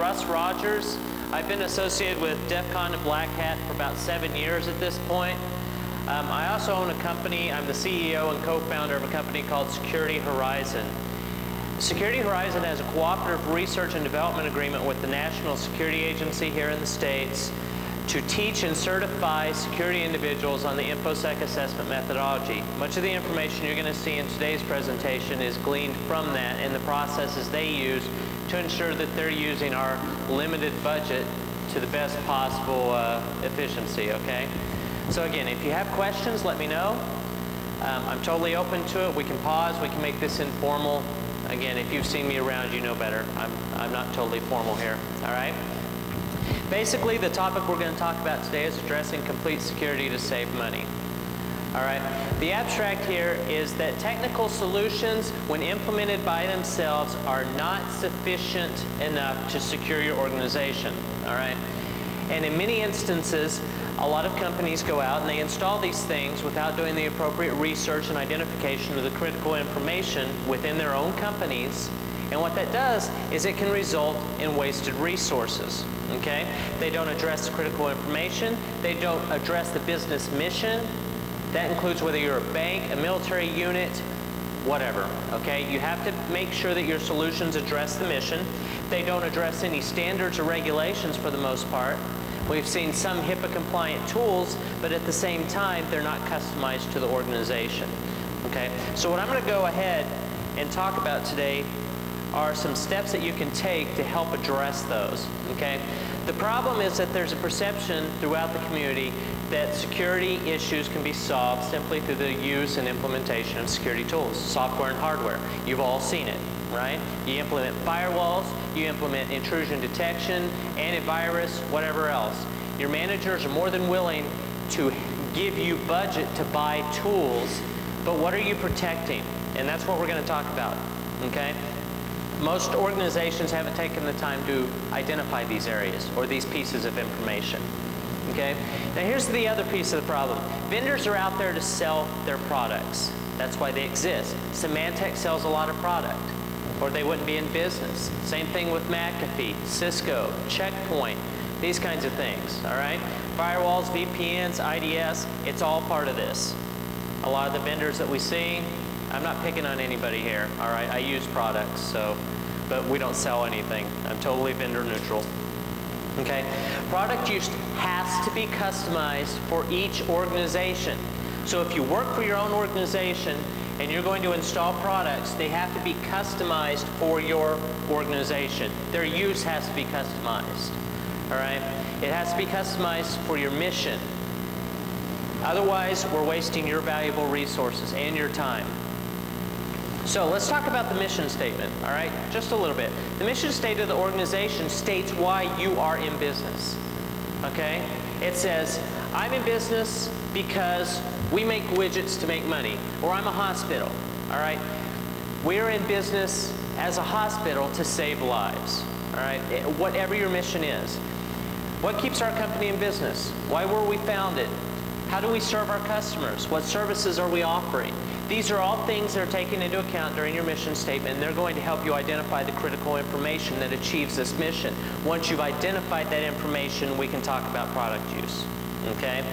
Russ Rogers. I've been associated with DEF CON and Black Hat for about 7 years at this point. I also own a company. I'm the CEO and co-founder of a company called Security Horizon. Security Horizon has a cooperative research and development agreement with the National Security Agency here in the States to teach and certify security individuals on the InfoSec assessment methodology. Much of the information you're going to see in today's presentation is gleaned from that and the processes they use to ensure that they're using our limited budget to the best possible efficiency, okay? So again, if you have questions, let me know. I'm totally open to it. We can pause. We can make this informal. Again, if you've seen me around, you know better. I'm not totally formal here, all right? Basically, the topic we're going to talk about today is addressing complete security to save money. All right. The abstract here is that technical solutions, when implemented by themselves, are not sufficient enough to secure your organization. All right. And in many instances, a lot of companies go out and they install these things without doing the appropriate research and identification of the critical information within their own companies. And what that does is it can result in wasted resources. Okay? They don't address the critical information. They don't address the business mission. That includes whether you're a bank, a military unit, whatever. Okay? You have to make sure that your solutions address the mission. They don't address any standards or regulations for the most part. We've seen some HIPAA-compliant tools, but at the same time, they're not customized to the organization. Okay? So what I'm going to go ahead and talk about today are some steps that you can take to help address those, okay? The problem is that there's a perception throughout the community that security issues can be solved simply through the use and implementation of security tools, software and hardware. You've all seen it, right? You implement firewalls, you implement intrusion detection, antivirus, whatever else. Your managers are more than willing to give you budget to buy tools, but what are you protecting? And that's what we're going to talk about, okay? Most organizations haven't taken the time to identify these areas or these pieces of information. Okay? Now here's the other piece of the problem. Vendors are out there to sell their products. That's why they exist. Symantec sells a lot of product, or they wouldn't be in business. Same thing with McAfee, Cisco, Checkpoint, these kinds of things. All right? Firewalls, VPNs, IDS, it's all part of this. A lot of the vendors that we see, I'm not picking on anybody here, all right? I use products, so, but we don't sell anything. I'm totally vendor neutral, okay? Product use has to be customized for each organization. So if you work for your own organization and you're going to install products, they have to be customized for your organization. Their use has to be customized, all right? It has to be customized for your mission. Otherwise, we're wasting your valuable resources and your time. So let's talk about the mission statement, all right? Just a little bit. The mission statement of the organization states why you are in business, okay? It says, I'm in business because we make widgets to make money, or I'm a hospital, all right? We're in business as a hospital to save lives, all right? Whatever your mission is. What keeps our company in business? Why were we founded? How do we serve our customers? What services are we offering? These are all things that are taken into account during your mission statement, and they're going to help you identify the critical information that achieves this mission. Once you've identified that information, we can talk about product use, okay?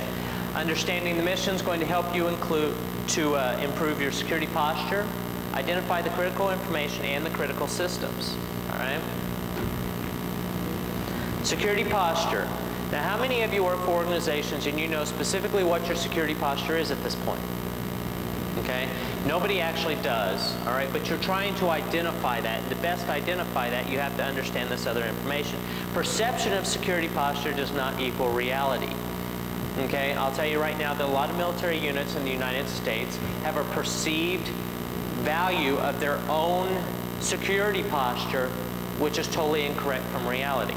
Understanding the mission is going to help you improve your security posture, identify the critical information and the critical systems, all right? Security posture. Now, how many of you work for organizations and you know specifically what your security posture is at this point? Okay? Nobody actually does, all right? But you're trying to identify that. And to best identify that, you have to understand this other information. Perception of security posture does not equal reality. Okay? I'll tell you right now that a lot of military units in the United States have a perceived value of their own security posture, which is totally incorrect from reality.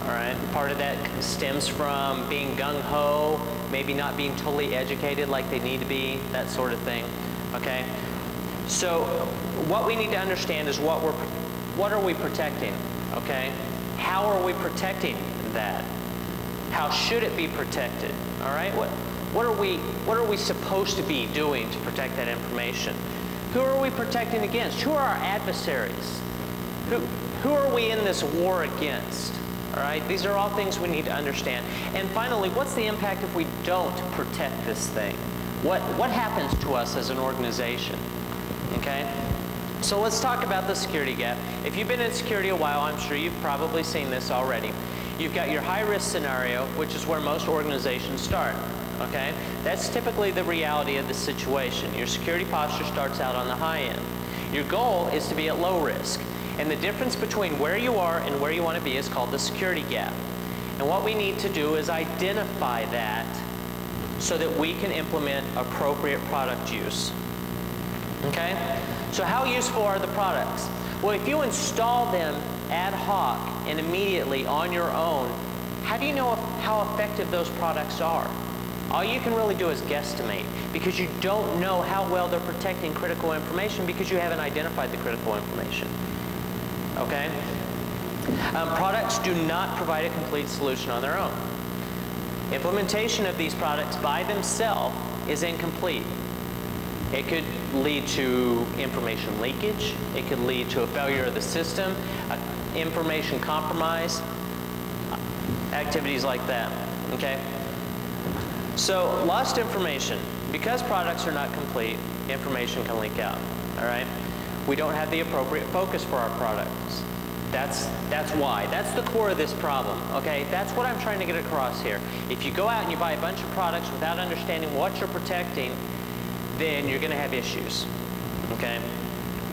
All right? Part of that stems from being gung-ho, maybe not being totally educated like they need to be, that sort of thing. Okay? So what we need to understand is what are we protecting? Okay? How are we protecting that? How should it be protected? All right? What are we supposed to be doing to protect that information? Who are we protecting against? Who are our adversaries? Who are we in this war against? All right, these are all things we need to understand. And finally, what's the impact if we don't protect this thing? What happens to us as an organization? Okay? So let's talk about the security gap. If you've been in security a while, I'm sure you've probably seen this already. You've got your high-risk scenario, which is where most organizations start. Okay? That's typically the reality of the situation. Your security posture starts out on the high end. Your goal is to be at low risk. And the difference between where you are and where you want to be is called the security gap. And what we need to do is identify that so that we can implement appropriate product use. Okay? So how useful are the products? Well, if you install them ad hoc and immediately on your own, how do you know how effective those products are? All you can really do is guesstimate, because you don't know how well they're protecting critical information because you haven't identified the critical information. Okay? Products do not provide a complete solution on their own. Implementation of these products by themselves is incomplete. It could lead to information leakage. It could lead to a failure of the system, information compromise, activities like that. Okay? So, lost information. Because products are not complete, information can leak out. All right? We don't have the appropriate focus for our products. That's why. That's the core of this problem, okay? That's what I'm trying to get across here. If you go out and you buy a bunch of products without understanding what you're protecting, then you're going to have issues, okay?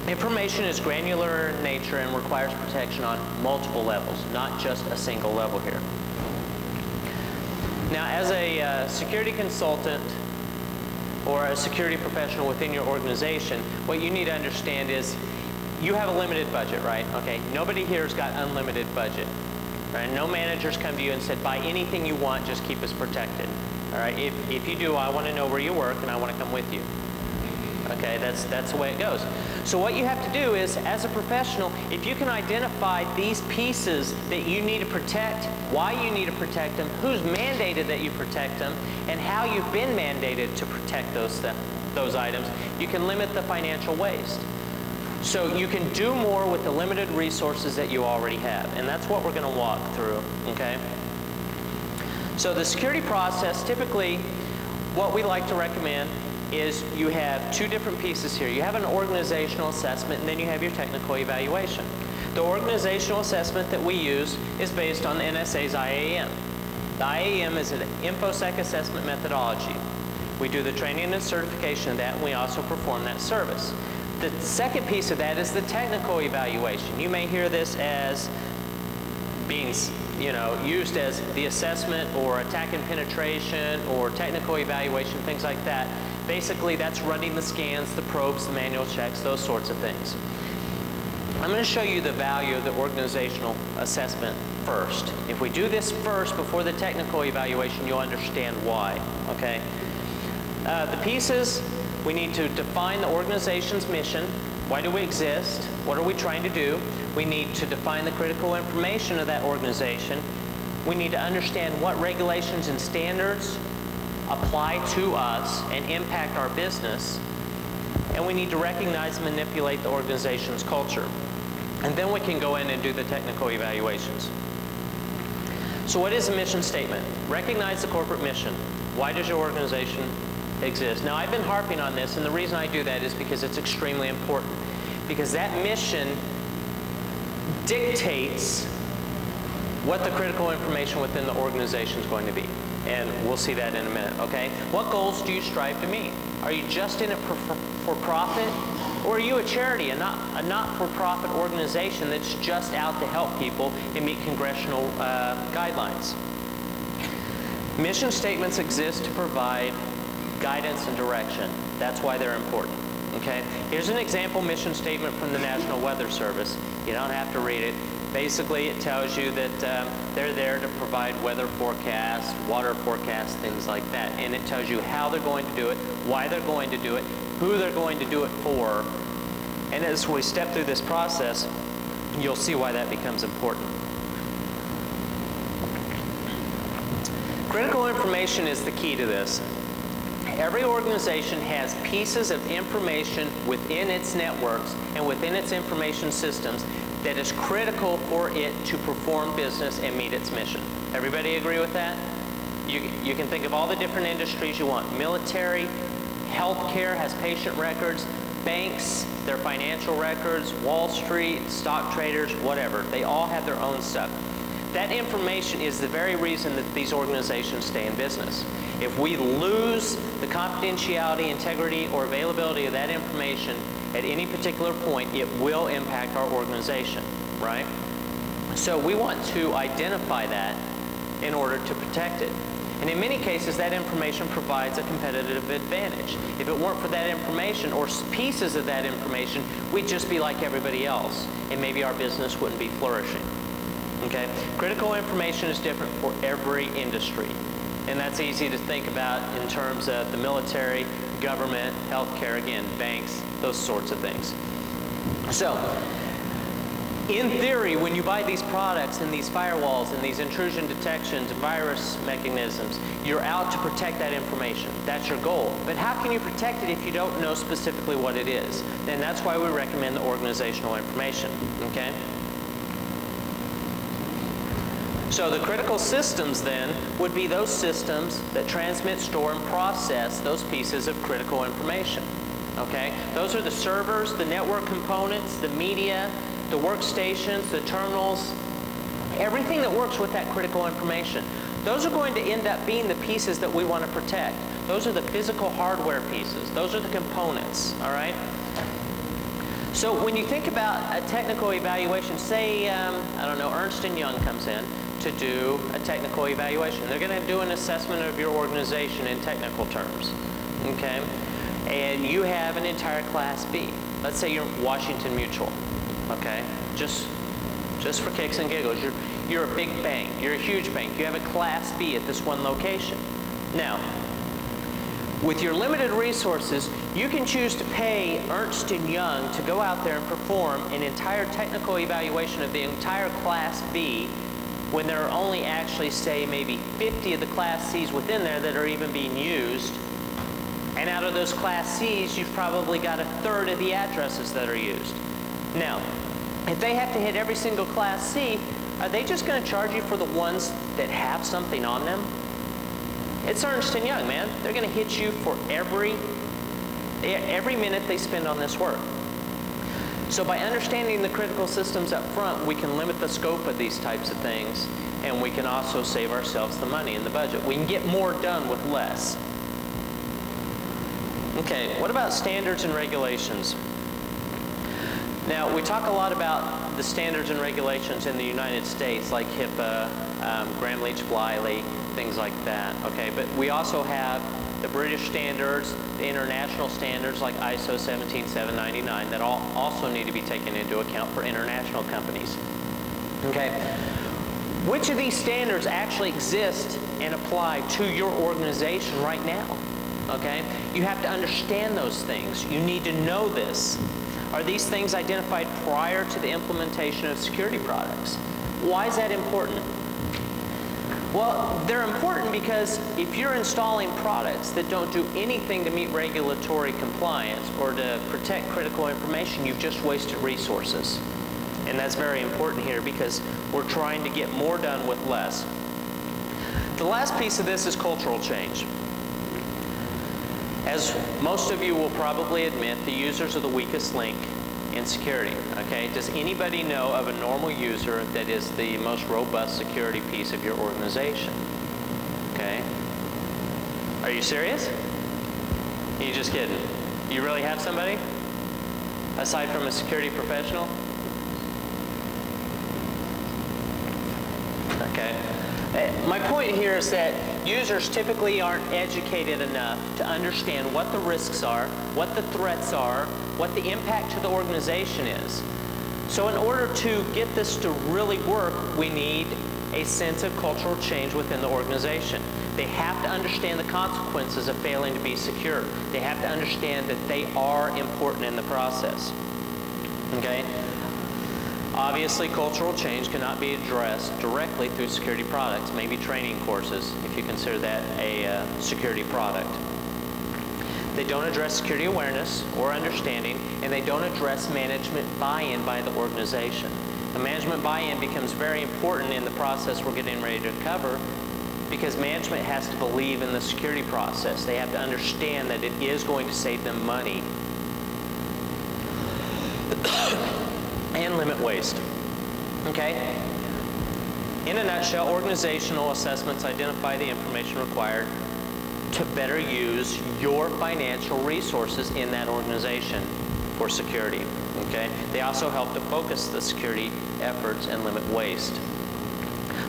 Information is granular in nature and requires protection on multiple levels, not just a single level here. Now, as a security consultant or a security professional within your organization, what you need to understand is you have a limited budget, right? Okay, nobody here has got unlimited budget, right? No managers come to you and said, buy anything you want, just keep us protected. All right, if you do, I want to know where you work and I want to come with you. Okay, that's the way it goes. So what you have to do is, as a professional, if you can identify these pieces that you need to protect, why you need to protect them, who's mandated that you protect them, and how you've been mandated to protect those items, you can limit the financial waste. So you can do more with the limited resources that you already have, and that's what we're going to walk through, okay? So the security process, typically, what we like to recommend is you have two different pieces here. You have an organizational assessment, and then you have your technical evaluation. The organizational assessment that we use is based on the NSA's IAM. The IAM is an InfoSec assessment methodology. We do the training and certification of that, and we also perform that service. The second piece of that is the technical evaluation. You may hear this as being used as the assessment or attack and penetration or technical evaluation, things like that. Basically, that's running the scans, the probes, the manual checks, those sorts of things. I'm going to show you the value of the organizational assessment first. If we do this first before the technical evaluation, you'll understand why, okay? The pieces, we need to define the organization's mission. Why do we exist? What are we trying to do? We need to define the critical information of that organization. We need to understand what regulations and standards apply to us and impact our business. And we need to recognize and manipulate the organization's culture. And then we can go in and do the technical evaluations. So what is a mission statement? Recognize the corporate mission. Why does your organization exist? Now, I've been harping on this, and the reason I do that is because it's extremely important. Because that mission dictates what the critical information within the organization is going to be. And we'll see that in a minute, okay? What goals do you strive to meet? Are you just in it for profit? Or are you a charity, a not-for-profit organization that's just out to help people and meet congressional guidelines? Mission statements exist to provide guidance and direction. That's why they're important, okay? Here's an example mission statement from the National Weather Service. You don't have to read it. Basically, it tells you that they're there to provide weather forecasts, water forecasts, things like that. And it tells you how they're going to do it, why they're going to do it, who they're going to do it for. And as we step through this process, you'll see why that becomes important. Critical information is the key to this. Every organization has pieces of information within its networks and within its information systems that is critical for it to perform business and meet its mission. Everybody agree with that? You can think of all the different industries you want. Military, healthcare has patient records, banks, their financial records, Wall Street, stock traders, whatever. They all have their own stuff. That information is the very reason that these organizations stay in business. If we lose the confidentiality, integrity, or availability of that information at any particular point, it will impact our organization, right? So we want to identify that in order to protect it. And in many cases, that information provides a competitive advantage. If it weren't for that information or pieces of that information, we'd just be like everybody else, and maybe our business wouldn't be flourishing. Okay? Critical information is different for every industry. And that's easy to think about in terms of the military, government, healthcare, again, banks, those sorts of things. So, in theory, when you buy these products and these firewalls and these intrusion detections and virus mechanisms, you're out to protect that information. That's your goal. But how can you protect it if you don't know specifically what it is? And that's why we recommend the organizational information. Okay? So the critical systems then would be those systems that transmit, store, and process those pieces of critical information. Okay? Those are the servers, the network components, the media, the workstations, the terminals, everything that works with that critical information. Those are going to end up being the pieces that we want to protect. Those are the physical hardware pieces. Those are the components, all right? So when you think about a technical evaluation, say, I don't know, Ernst & Young comes in to do a technical evaluation. They're going to do an assessment of your organization in technical terms, okay? And you have an entire Class B. Let's say you're Washington Mutual. Okay, just for kicks and giggles, you're a big bank, you're a huge bank, you have a Class B at this one location. Now, with your limited resources, you can choose to pay Ernst & Young to go out there and perform an entire technical evaluation of the entire Class B when there are only actually, say, maybe 50 of the Class Cs within there that are even being used. And out of those Class Cs, you've probably got a third of the addresses that are used. Now, if they have to hit every single Class C, are they just going to charge you for the ones that have something on them? It's Ernst & Young, man. They're going to hit you for every minute they spend on this work. So by understanding the critical systems up front, we can limit the scope of these types of things, and we can also save ourselves the money in the budget. We can get more done with less. Okay, what about standards and regulations? Now, we talk a lot about the standards and regulations in the United States, like HIPAA, Gramm-Leach-Bliley, things like that, okay? But we also have the British standards, the international standards like ISO 17799 that also need to be taken into account for international companies, okay? Which of these standards actually exist and apply to your organization right now, okay? You have to understand those things. You need to know this. Are these things identified prior to the implementation of security products? Why is that important? Well, they're important because if you're installing products that don't do anything to meet regulatory compliance or to protect critical information, you've just wasted resources. And that's very important here because we're trying to get more done with less. The last piece of this is cultural change. As most of you will probably admit, the users are the weakest link in security, okay? Does anybody know of a normal user that is the most robust security piece of your organization? Okay? Are you serious? Are you just kidding? You really have somebody? Aside from a security professional? Okay. My point here is that users typically aren't educated enough to understand what the risks are, what the threats are, what the impact to the organization is. So in order to get this to really work, we need a sense of cultural change within the organization. They have to understand the consequences of failing to be secure. They have to understand that they are important in the process. Okay? Obviously, cultural change cannot be addressed directly through security products, maybe training courses, if you consider that a security product. They don't address security awareness or understanding, and they don't address management buy-in by the organization. The management buy-in becomes very important in the process we're getting ready to cover, because management has to believe in the security process. They have to understand that it is going to save them money and limit waste. Okay? In a nutshell, organizational assessments identify the information required to better use your financial resources in that organization for security. Okay? They also help to focus the security efforts and limit waste.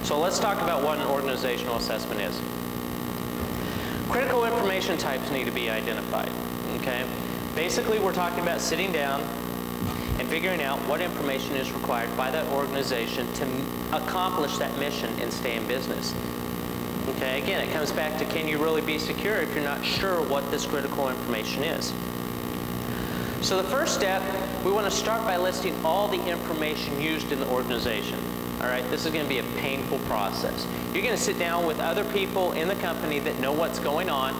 So let's talk about what an organizational assessment is. Critical information types need to be identified. Okay? Basically, we're talking about sitting down and figuring out what information is required by that organization to accomplish that mission and stay in business. Okay, again, it comes back to, can you really be secure if you're not sure what this critical information is? So the first step, we want to start by listing all the information used in the organization. All right, this is going to be a painful process. You're going to sit down with other people in the company that know what's going on,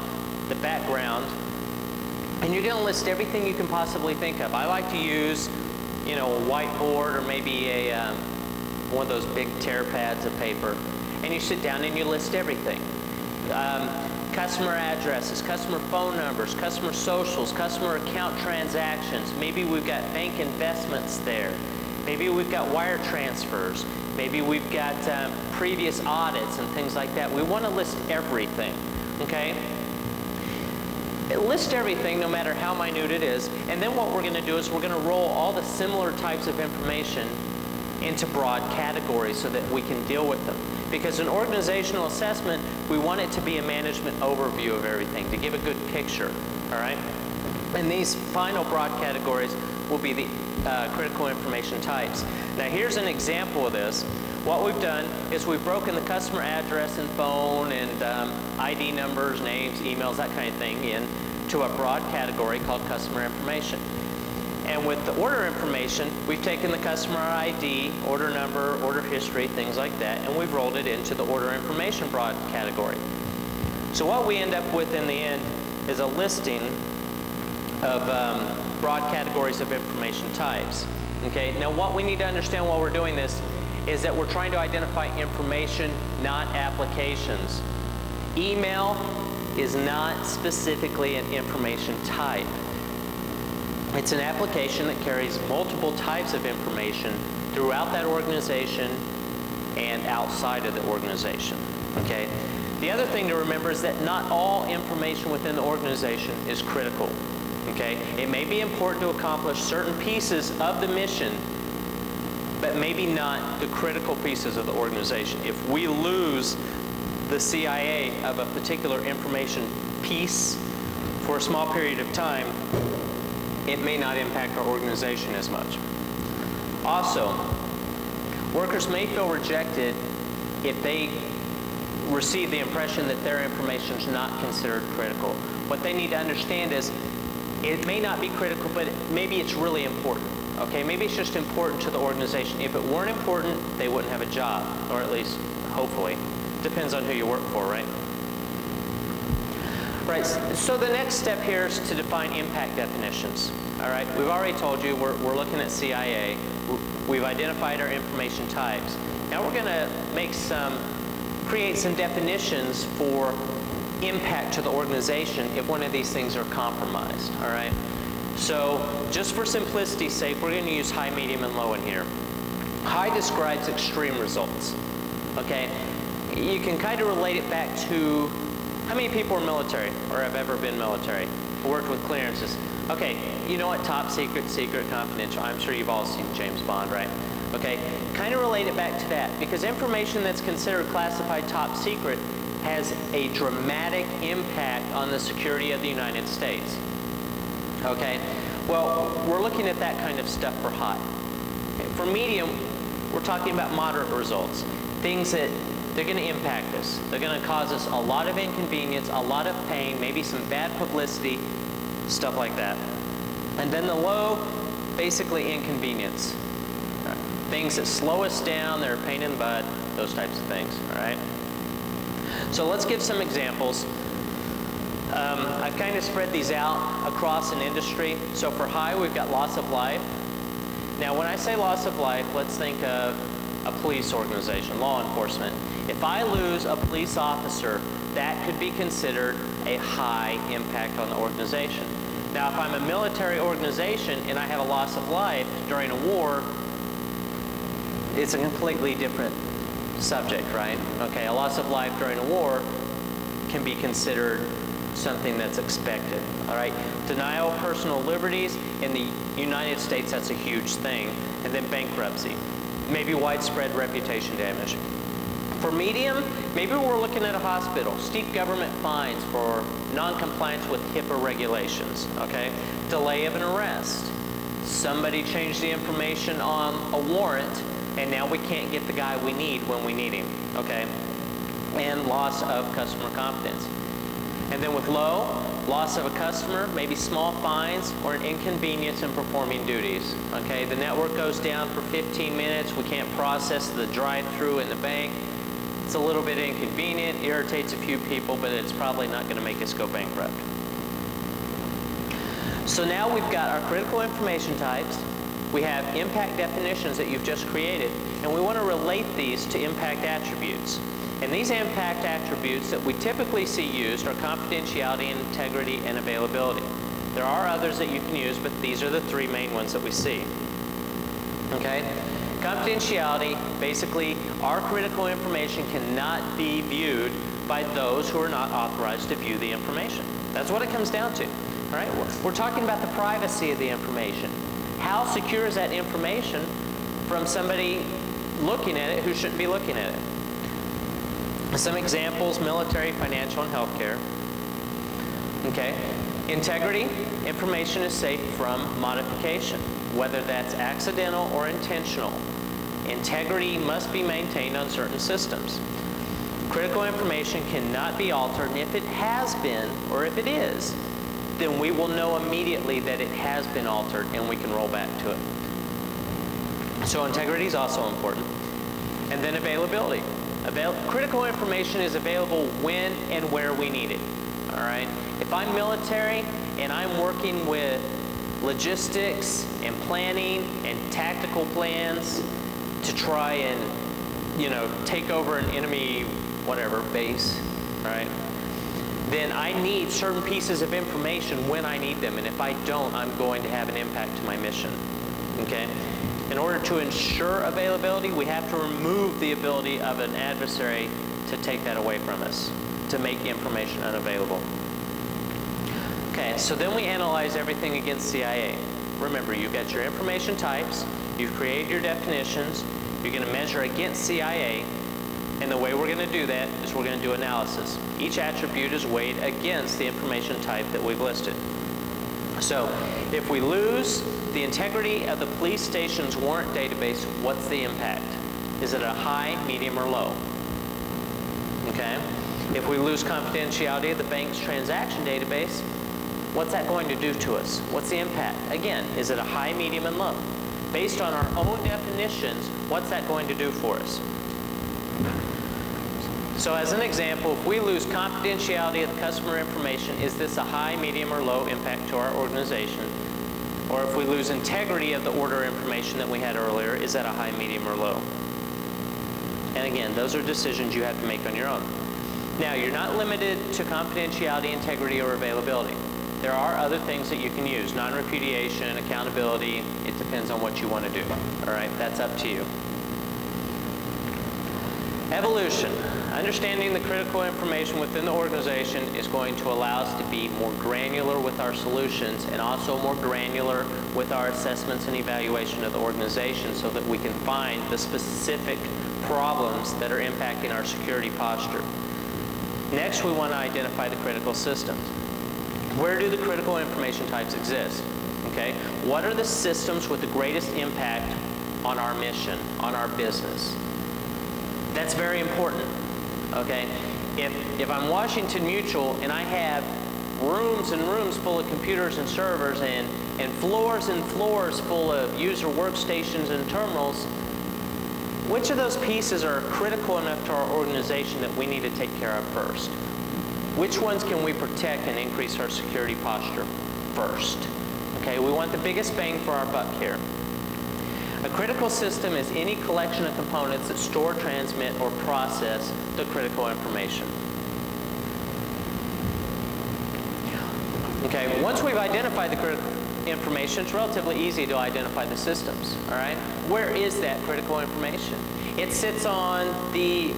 the background, and you're going to list everything you can possibly think of. I like to use, a whiteboard or maybe one of those big tear pads of paper, and you sit down and you list everything. Customer addresses, customer phone numbers, customer socials, customer account transactions. Maybe we've got bank investments there. Maybe we've got wire transfers. Maybe we've got previous audits and things like that. We want to list everything, okay? List everything, no matter how minute it is, and then what we're going to do is we're going to roll all the similar types of information into broad categories so that we can deal with them. Because an organizational assessment, we want it to be a management overview of everything, to give a good picture, all right? And these final broad categories will be the critical information types. Now here's an example of this. What we've done is we've broken the customer address and phone and ID numbers, names, emails, that kind of thing into a broad category called customer information. And with the order information, we've taken the customer ID, order number, order history, things like that, and we've rolled it into the order information broad category. So what we end up with in the end is a listing of broad categories of information types. Okay, now what we need to understand while we're doing this is that we're trying to identify information, not applications. Email is not specifically an information type. It's an application that carries multiple types of information throughout that organization and outside of the organization. Okay? The other thing to remember is that not all information within the organization is critical. Okay? It may be important to accomplish certain pieces of the mission, but maybe not the critical pieces of the organization. If we lose the CIA of a particular information piece for a small period of time, it may not impact our organization as much. Also, workers may feel rejected if they receive the impression that their information is not considered critical. What they need to understand is it may not be critical, but maybe it's really important. Okay, maybe it's just important to the organization. If it weren't important, they wouldn't have a job, or at least, hopefully. Depends on who you work for, right? Right, so the next step here is to define impact definitions. All right, we've already told you we're looking at CIA. We've identified our information types. Now we're going to create some definitions for impact to the organization if one of these things are compromised. All right, so just for simplicity's sake, we're going to use high, medium, and low in here. High describes extreme results. Okay, you can kind of relate it back to how many people are military or have ever been military, worked with clearances. Okay, you know what? Top secret, secret, confidential. I'm sure you've all seen James Bond, right? Okay, kind of relate it back to that, because information that's considered classified top secret has a dramatic impact on the security of the United States. Okay, well, we're looking at that kind of stuff for high. Okay, for medium, we're talking about moderate results, things that they're going to impact us. They're going to cause us a lot of inconvenience, a lot of pain, maybe some bad publicity, stuff like that. And then the low, basically inconvenience. Right. Things that slow us down, they're a pain in the butt, those types of things. All right. So let's give some examples. I've kind of spread these out across an industry. So for high, we've got loss of life. Now, when I say loss of life, let's think of a police organization, law enforcement. If I lose a police officer, that could be considered a high impact on the organization. Now, if I'm a military organization and I have a loss of life during a war, it's a completely different subject, right? Okay, a loss of life during a war can be considered something that's expected, all right? Denial of personal liberties in the United States, that's a huge thing. And then bankruptcy, maybe widespread reputation damage. For medium, maybe we're looking at a hospital, steep government fines for non-compliance with HIPAA regulations, okay? Delay of an arrest. Somebody changed the information on a warrant, and now we can't get the guy we need when we need him, okay? And loss of customer confidence. And then with low, loss of a customer, maybe small fines or an inconvenience in performing duties, okay? The network goes down for 15 minutes, we can't process the drive-through in the bank. It's a little bit inconvenient, irritates a few people, but it's probably not going to make us go bankrupt. So now we've got our critical information types, we have impact definitions that you've just created, and we want to relate these to impact attributes. And these impact attributes that we typically see used are confidentiality, integrity, and availability. There are others that you can use, but these are the three main ones that we see. Okay? Confidentiality, basically, our critical information cannot be viewed by those who are not authorized to view the information. That's what it comes down to. All right? We're talking about the privacy of the information. How secure is that information from somebody looking at it who shouldn't be looking at it? Some examples: military, financial, and healthcare. Okay. Integrity, information is safe from modification, whether that's accidental or intentional. Integrity must be maintained on certain systems. Critical information cannot be altered, and if it has been, or if it is, then we will know immediately that it has been altered and we can roll back to it. So integrity is also important. And then availability. Critical information is available when and where we need it. All right? If I'm military and I'm working with logistics and planning and tactical plans to try and, take over an enemy, whatever, base, right? Then I need certain pieces of information when I need them, and if I don't, I'm going to have an impact to my mission. Okay? In order to ensure availability, we have to remove the ability of an adversary to take that away from us, to make information unavailable. Okay, so then we analyze everything against CIA. Remember, you've got your information types, you've created your definitions, you're going to measure against CIA, and the way we're going to do that is we're going to do analysis. Each attribute is weighed against the information type that we've listed. So, if we lose the integrity of the police station's warrant database, what's the impact? Is it a high, medium, or low? Okay. If we lose confidentiality of the bank's transaction database, what's that going to do to us? What's the impact? Again, is it a high, medium, and low? Based on our own definitions, what's that going to do for us? So as an example, if we lose confidentiality of the customer information, is this a high, medium, or low impact to our organization? Or if we lose integrity of the order information that we had earlier, is that a high, medium, or low? And again, those are decisions you have to make on your own. Now, you're not limited to confidentiality, integrity, or availability. There are other things that you can use: non-repudiation, accountability. It depends on what you want to do. All right, that's up to you. Evolution. Understanding the critical information within the organization is going to allow us to be more granular with our solutions and also more granular with our assessments and evaluation of the organization so that we can find the specific problems that are impacting our security posture. Next, we want to identify the critical systems. Where do the critical information types exist? Okay? What are the systems with the greatest impact on our mission, on our business? That's very important. Okay? If I'm Washington Mutual and I have rooms and rooms full of computers and servers and floors and floors full of user workstations and terminals, which of those pieces are critical enough to our organization that we need to take care of first? Which ones can we protect and increase our security posture first? Okay, we want the biggest bang for our buck here. A critical system is any collection of components that store, transmit, or process the critical information. Okay, once we've identified the critical information, it's relatively easy to identify the systems, all right? Where is that critical information? It sits on the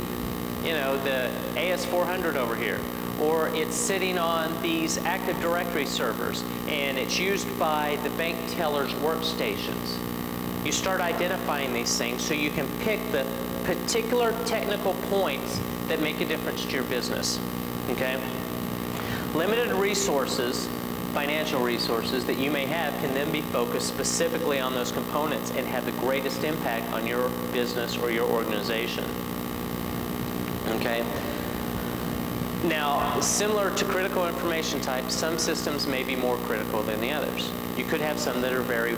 AS400 over here, or it's sitting on these Active Directory servers, and it's used by the bank teller's workstations. You start identifying these things so you can pick the particular technical points that make a difference to your business, okay? Limited resources, financial resources that you may have, can then be focused specifically on those components and have the greatest impact on your business or your organization. Okay? Now, similar to critical information types, some systems may be more critical than the others. You could have some that are very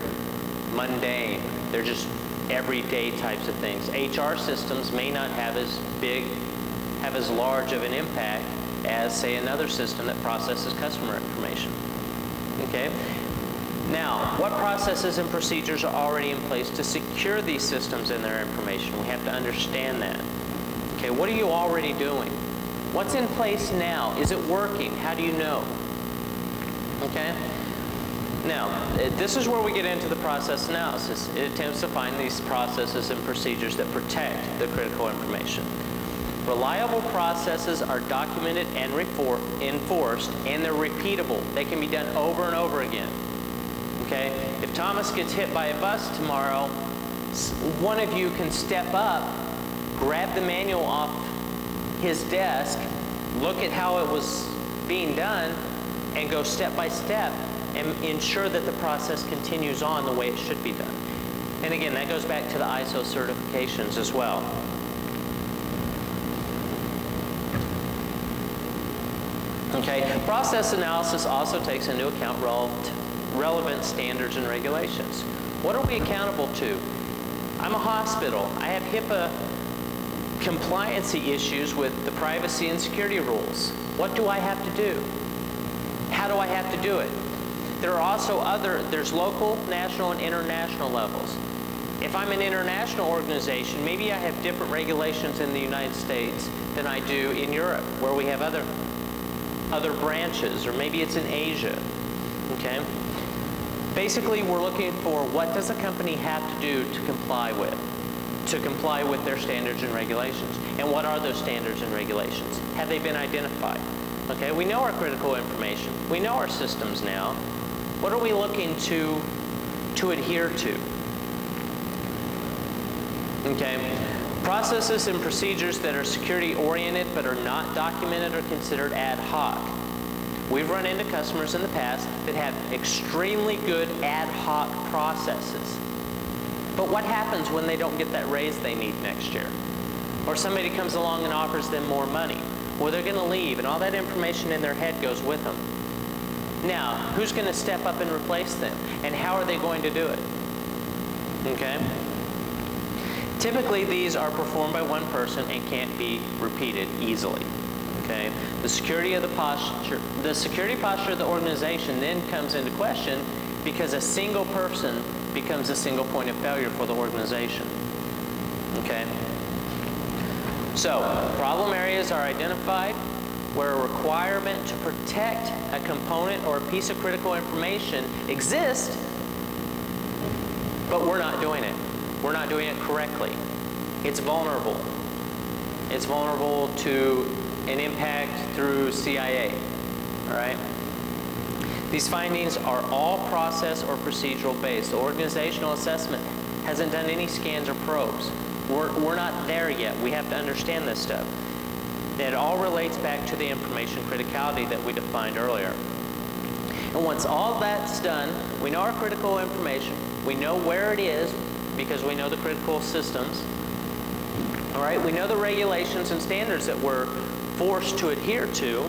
mundane. They're just everyday types of things. HR systems may not have as large of an impact as, say, another system that processes customer information. Okay? Now, what processes and procedures are already in place to secure these systems and their information? We have to understand that. Okay, what are you already doing? What's in place now? Is it working? How do you know? Okay? Now, this is where we get into the process analysis. It attempts to find these processes and procedures that protect the critical information. Reliable processes are documented and enforced, and they're repeatable. They can be done over and over again. Okay? If Thomas gets hit by a bus tomorrow, one of you can step up, grab the manual off his desk, look at how it was being done, and go step by step and ensure that the process continues on the way it should be done. And again, that goes back to the ISO certifications as well. Okay, process analysis also takes into account relevant standards and regulations. What are we accountable to? I'm a hospital. I have HIPAA compliancy issues with the privacy and security rules. What do I have to do? How do I have to do it? There are also there's local, national, and international levels. If I'm an international organization, maybe I have different regulations in the United States than I do in Europe, where we have other branches, or maybe it's in Asia, okay? Basically, we're looking for what does a company have to do to comply with their standards and regulations. And what are those standards and regulations? Have they been identified? Okay, we know our critical information. We know our systems now. What are we looking to adhere to? Okay, processes and procedures that are security-oriented but are not documented are considered ad hoc. We've run into customers in the past that have extremely good ad hoc processes. But what happens when they don't get that raise they need next year? Or somebody comes along and offers them more money? Well, they're going to leave, and all that information in their head goes with them. Now, who's going to step up and replace them? And how are they going to do it? Okay? Typically, these are performed by one person and can't be repeated easily. Okay? The security posture of the organization then comes into question because a single person becomes a single point of failure for the organization. Okay? So, problem areas are identified where a requirement to protect a component or a piece of critical information exists, but we're not doing it. We're not doing it correctly. It's vulnerable. It's vulnerable to an impact through CIA. All right? These findings are all process or procedural based. The organizational assessment hasn't done any scans or probes. We're not there yet. We have to understand this stuff. It all relates back to the information criticality that we defined earlier. And once all that's done, we know our critical information. We know where it is because we know the critical systems. All right, we know the regulations and standards that we're forced to adhere to,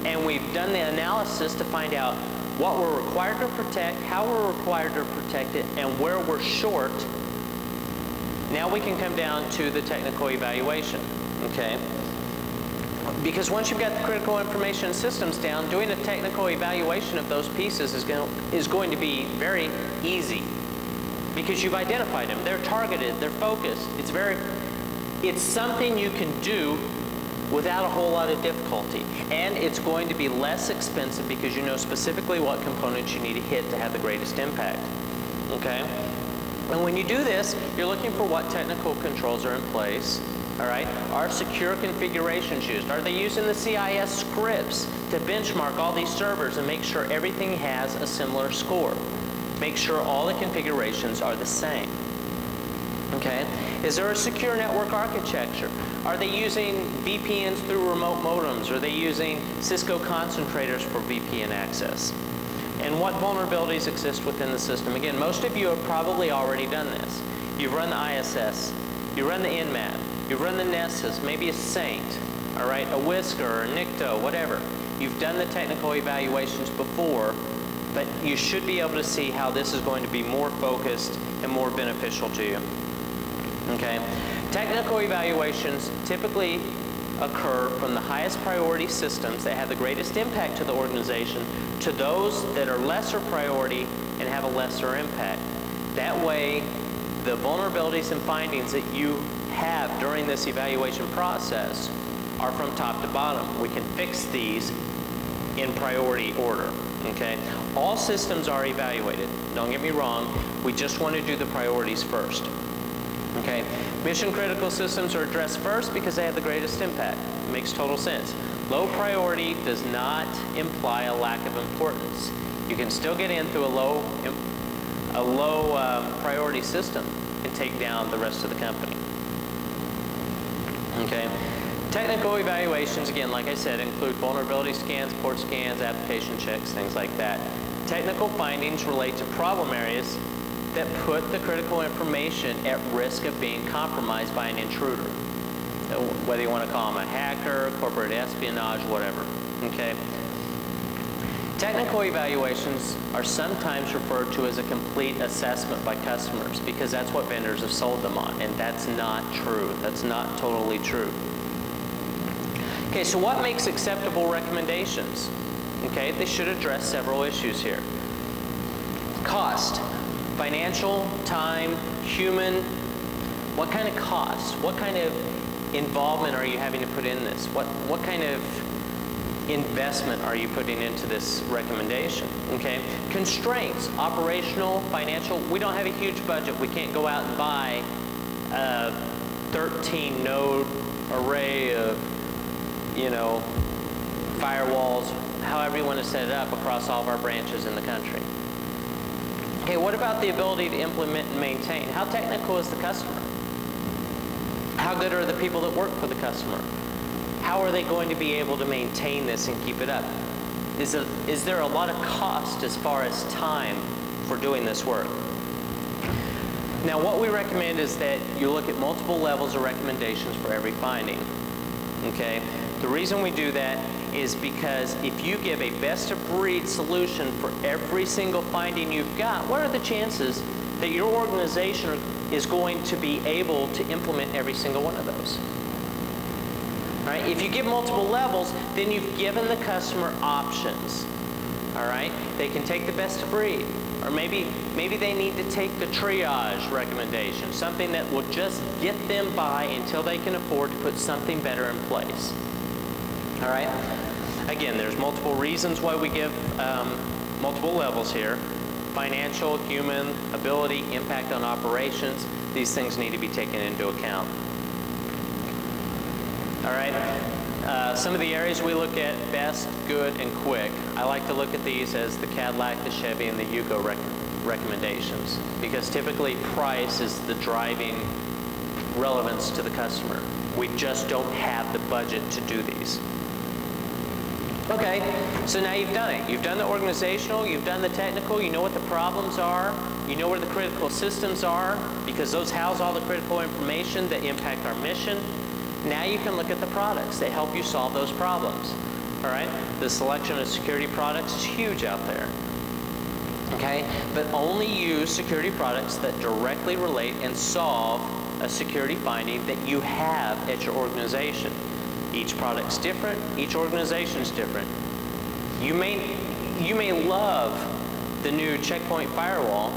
and we've done the analysis to find out what we're required to protect, how we're required to protect it, and where we're short. Now we can come down to the technical evaluation, okay? Because once you've got the critical information systems down, doing a technical evaluation of those pieces is going to be very easy. because you've identified them. They're targeted, they're focused. It's something you can do without a whole lot of difficulty. And it's going to be less expensive because you know specifically what components you need to hit to have the greatest impact. Okay? And when you do this, you're looking for what technical controls are in place. All right? Are secure configurations used? Are they using the CIS scripts to benchmark all these servers and make sure everything has a similar score? Make sure all the configurations are the same. Okay? Is there a secure network architecture? Are they using VPNs through remote modems? Are they using Cisco concentrators for VPN access? And what vulnerabilities exist within the system? Again, most of you have probably already done this. You've run the ISS, you run the Nmap, you've run the Nessus, maybe a Saint, all right, a Whisker or a Nikto, whatever. You've done the technical evaluations before, but you should be able to see how this is going to be more focused and more beneficial to you. Okay? Technical evaluations typically occur from the highest priority systems that have the greatest impact to the organization to those that are lesser priority and have a lesser impact. That way, the vulnerabilities and findings that you have during this evaluation process are from top to bottom. We can fix these in priority order. Okay? All systems are evaluated. Don't get me wrong. We just want to do the priorities first. Okay? Mission critical systems are addressed first because they have the greatest impact. It makes total sense. Low priority does not imply a lack of importance. You can still get in through a low priority system and take down the rest of the company. Okay? Technical evaluations, again, like I said, include vulnerability scans, port scans, application checks, things like that. Technical findings relate to problem areas that put the critical information at risk of being compromised by an intruder. Whether you want to call them a hacker, corporate espionage, whatever. Okay? Technical evaluations are sometimes referred to as a complete assessment by customers because that's what vendors have sold them on, and that's not true. That's not totally true. Okay, so what makes acceptable recommendations? Okay, they should address several issues here. Cost. Financial, time, human. What kind of costs? What kind of involvement are you having to put in this? What kind of investment are you putting into this recommendation? Okay. Constraints, operational, financial. We don't have a huge budget. We can't go out and buy a 13-node array of, firewalls, however you want to set it up across all of our branches in the country. Okay, what about the ability to implement and maintain? How technical is the customer? How good are the people that work for the customer? How are they going to be able to maintain this and keep it up? Is there a lot of cost as far as time for doing this work? Now, what we recommend is that you look at multiple levels of recommendations for every finding. Okay? The reason we do that is because if you give a best-of-breed solution for every single finding you've got, what are the chances that your organization is going to be able to implement every single one of those? All right? If you give multiple levels, then you've given the customer options. All right? They can take the best-of-breed. Or maybe they need to take the triage recommendation, something that will just get them by until they can afford to put something better in place. All right? Again, there's multiple reasons why we give multiple levels here. Financial, human, ability, impact on operations. These things need to be taken into account. All right? Some of the areas we look at: best, good, and quick. I like to look at these as the Cadillac, the Chevy, and the Yugo recommendations, because typically price is the driving relevance to the customer. We just don't have the budget to do these. Okay, so now you've done it. You've done the organizational, you've done the technical, you know what the problems are, you know where the critical systems are, because those house all the critical information that impact our mission. Now you can look at the products that help you solve those problems. All right? The selection of security products is huge out there. Okay? But only use security products that directly relate and solve a security finding that you have at your organization. Each product's different, each organization's different. You may love the new Checkpoint firewall,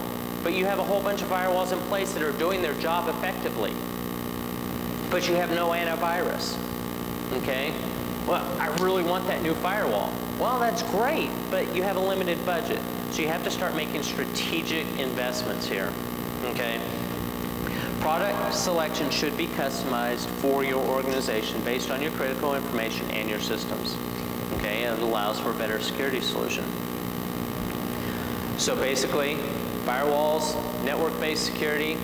but you have a whole bunch of firewalls in place that are doing their job effectively, but you have no antivirus, okay? Well, I really want that new firewall. Well, that's great, but you have a limited budget. So you have to start making strategic investments here, okay? Product selection should be customized for your organization based on your critical information and your systems, okay? And it allows for a better security solution. So basically, firewalls, network-based security,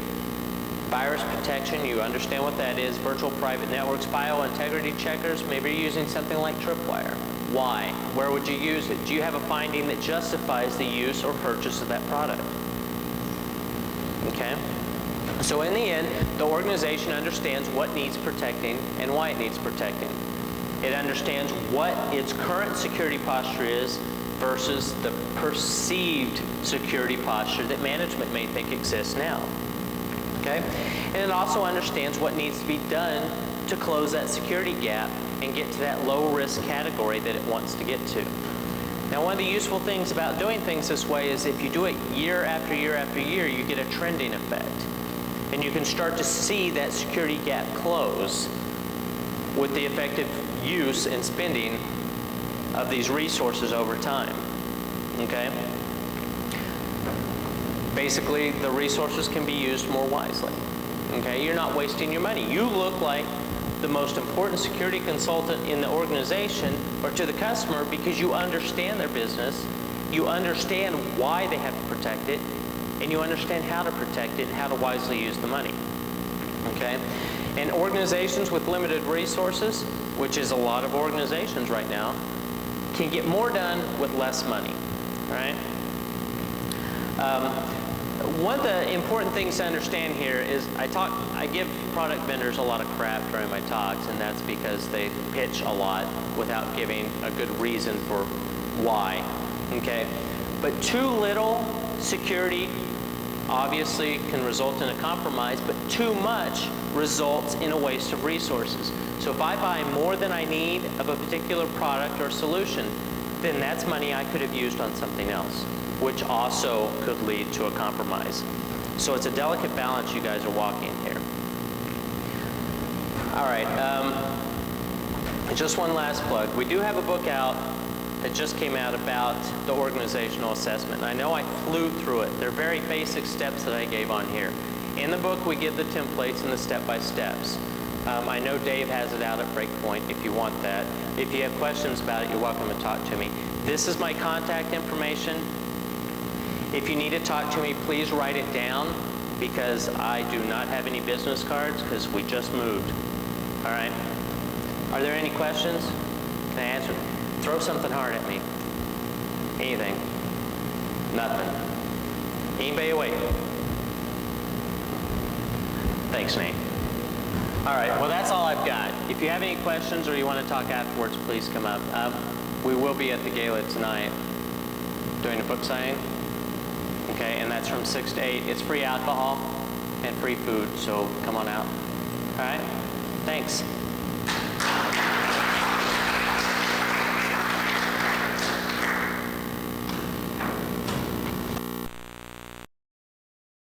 virus protection, you understand what that is, virtual private networks, file integrity checkers, maybe you're using something like Tripwire. Why? Where would you use it? Do you have a finding that justifies the use or purchase of that product? Okay? So in the end, the organization understands what needs protecting and why it needs protecting. It understands what its current security posture is versus the perceived security posture that management may think exists now. Okay? And it also understands what needs to be done to close that security gap and get to that low-risk category that it wants to get to. Now, one of the useful things about doing things this way is if you do it year after year after year, you get a trending effect. And you can start to see that security gap close with the effective use and spending of these resources over time. Okay? Basically, the resources can be used more wisely. Okay? You're not wasting your money. You look like the most important security consultant in the organization or to the customer because you understand their business, you understand why they have to protect it, and you understand how to protect it and how to wisely use the money. Okay? And organizations with limited resources, which is a lot of organizations right now, can get more done with less money. Right? One of the important things to understand here is I give product vendors a lot of crap during my talks, and that's because they pitch a lot without giving a good reason for why. Okay? But too little security obviously can result in a compromise, but too much results in a waste of resources. So if I buy more than I need of a particular product or solution, then that's money I could have used on something else, which also could lead to a compromise. So it's a delicate balance you guys are walking here. All right, just one last plug. We do have a book out that just came out about the organizational assessment. And I know I flew through it. They're very basic steps that I gave on here. In the book, we give the templates and the step-by-steps. I know Dave has it out at Breakpoint if you want that. If you have questions about it, you're welcome to talk to me. This is my contact information. If you need to talk to me, please write it down because I do not have any business cards because we just moved. All right? Are there any questions? Can I answer? Throw something hard at me. Anything. Nothing. Anybody awake? Thanks, Nate. All right, well, that's all I've got. If you have any questions or you want to talk afterwards, please come up. We will be at the gala tonight doing a book signing. Okay, and that's from 6 to 8. It's free alcohol and free food, so come on out. All right? Thanks.